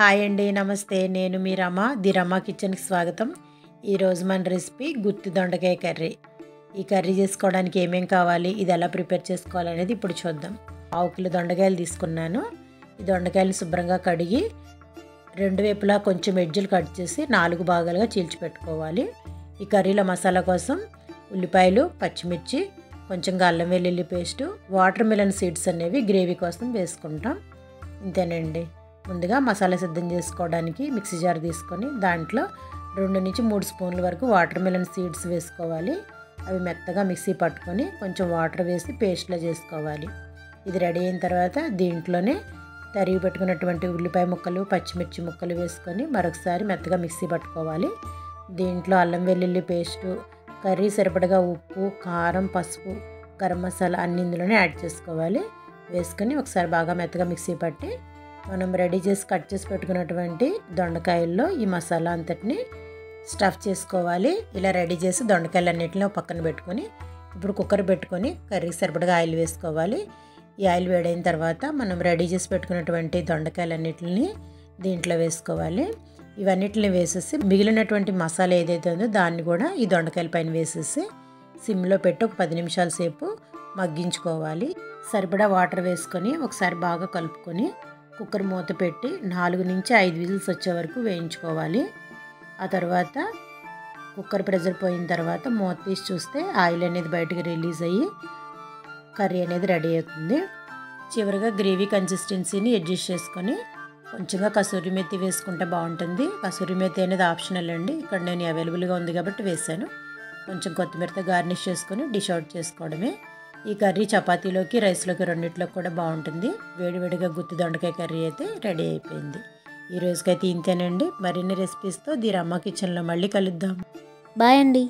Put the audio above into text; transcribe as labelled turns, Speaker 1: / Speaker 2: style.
Speaker 1: Hi అండి, నమస్తే. నేను మీ రమ, ది రమ కిచెన్కి స్వాగతం. ఈరోజు మన రెసిపీ గుత్తి దొండకాయ కర్రీ. ఈ కర్రీ చేసుకోవడానికి ఏమేం కావాలి, ఇది ఎలా ప్రిపేర్ చేసుకోవాలనేది ఇప్పుడు చూద్దాం. 1 కిలో దొండకాయలు తీసుకున్నాను. ఈ దొండకాయలు శుభ్రంగా కడిగి రెండు వైపులా కొంచెం ఎడ్జులు కట్ చేసి 4 భాగాలుగా చీల్చి పెట్టుకోవాలి. ఈ కర్రీలో మసాలా కోసం ఉల్లిపాయలు, పచ్చిమిర్చి, కొంచెం అల్లం వెల్లుల్లి పేస్టు, వాటర్ మిలన్ సీడ్స్ అనేవి గ్రేవీ కోసం వేసుకుంటాం. ఇంతేనండి. ముందుగా మసాలా సిద్ధం చేసుకోవడానికి మిక్సీ జార్ తీసుకొని దాంట్లో 2 నుంచి 3 స్పూన్ల వరకు వాటర్ మిలన్ సీడ్స్ వేసుకోవాలి. అవి మెత్తగా మిక్సీ పట్టుకొని కొంచెం వాటర్ వేసి పేస్ట్లో చేసుకోవాలి. ఇది రెడీ అయిన తర్వాత దీంట్లోనే తరిగి పెట్టుకున్నటువంటి ఉల్లిపాయ ముక్కలు, పచ్చిమిర్చి ముక్కలు వేసుకొని మరొకసారి మెత్తగా మిక్సీ పట్టుకోవాలి. దీంట్లో అల్లం వెల్లుల్లి పేస్టు, కర్రీ సరిపడగా ఉప్పు, కారం, పసుపు, గరం మసాలా అన్ని ఇందులోనే యాడ్ చేసుకోవాలి. వేసుకొని ఒకసారి బాగా మెత్తగా మిక్సీ పట్టి మనం రెడీ చేసి కట్ చేసి పెట్టుకున్నటువంటి దొండకాయల్లో ఈ మసాలా అంతటిని స్టఫ్ చేసుకోవాలి. ఇలా రెడీ చేసి దొండకాయలు అన్నింటినీ పక్కన పెట్టుకొని ఇప్పుడు కుక్కర్ పెట్టుకొని కర్రీకి సరిపడగా ఆయిల్ వేసుకోవాలి. ఈ ఆయిల్ వేడైన తర్వాత మనం రెడీ చేసి పెట్టుకున్నటువంటి దొండకాయలన్నింటినీ దీంట్లో వేసుకోవాలి. ఇవన్నిటిని వేసేసి మిగిలినటువంటి మసాలా ఏదైతే ఉందో దాన్ని కూడా ఈ దొండకాయల పైన వేసేసి సిమ్లో పెట్టి ఒక 10 నిమిషాల సేపు మగ్గించుకోవాలి. సరిపడా వాటర్ వేసుకొని ఒకసారి బాగా కలుపుకొని కుక్కర్ మూత పెట్టి 4 నుంచి 5 విజిల్స్ వచ్చే వరకు వేయించుకోవాలి. ఆ తర్వాత కుక్కర్ ప్రెషర్ పోయిన తర్వాత మూత తీసి చూస్తే ఆయిల్ అనేది బయటకు రిలీజ్ అయ్యి కర్రీ అనేది రెడీ అవుతుంది. చివరిగా గ్రేవీ కన్సిస్టెన్సీని అడ్జస్ట్ చేసుకొని కొంచెంగా కసూరి మెత్తి వేసుకుంటే బాగుంటుంది. కసూరి మెత్తి అనేది ఆప్షనల్ అండి. ఇక్కడ నేను అవైలబుల్గా ఉంది కాబట్టి వేసాను. కొంచెం కొత్తిమీరతో గార్నిష్ చేసుకొని డిష్ అవుట్ చేసుకోవడమే. ఈ కర్రీ చపాతీలోకి, రైస్లోకి రెండిట్లోకి కూడా బాగుంటుంది. వేడివేడిగా గుత్తి దొండకాయ కర్రీ అయితే రెడీ అయిపోయింది. ఈ రోజుకైతే ఇంతేనండి. మరిన్ని రెసిపీస్తో ది రమ్మ కిచెన్లో మళ్ళీ కలుద్దాం.
Speaker 2: బాయ్ అండి.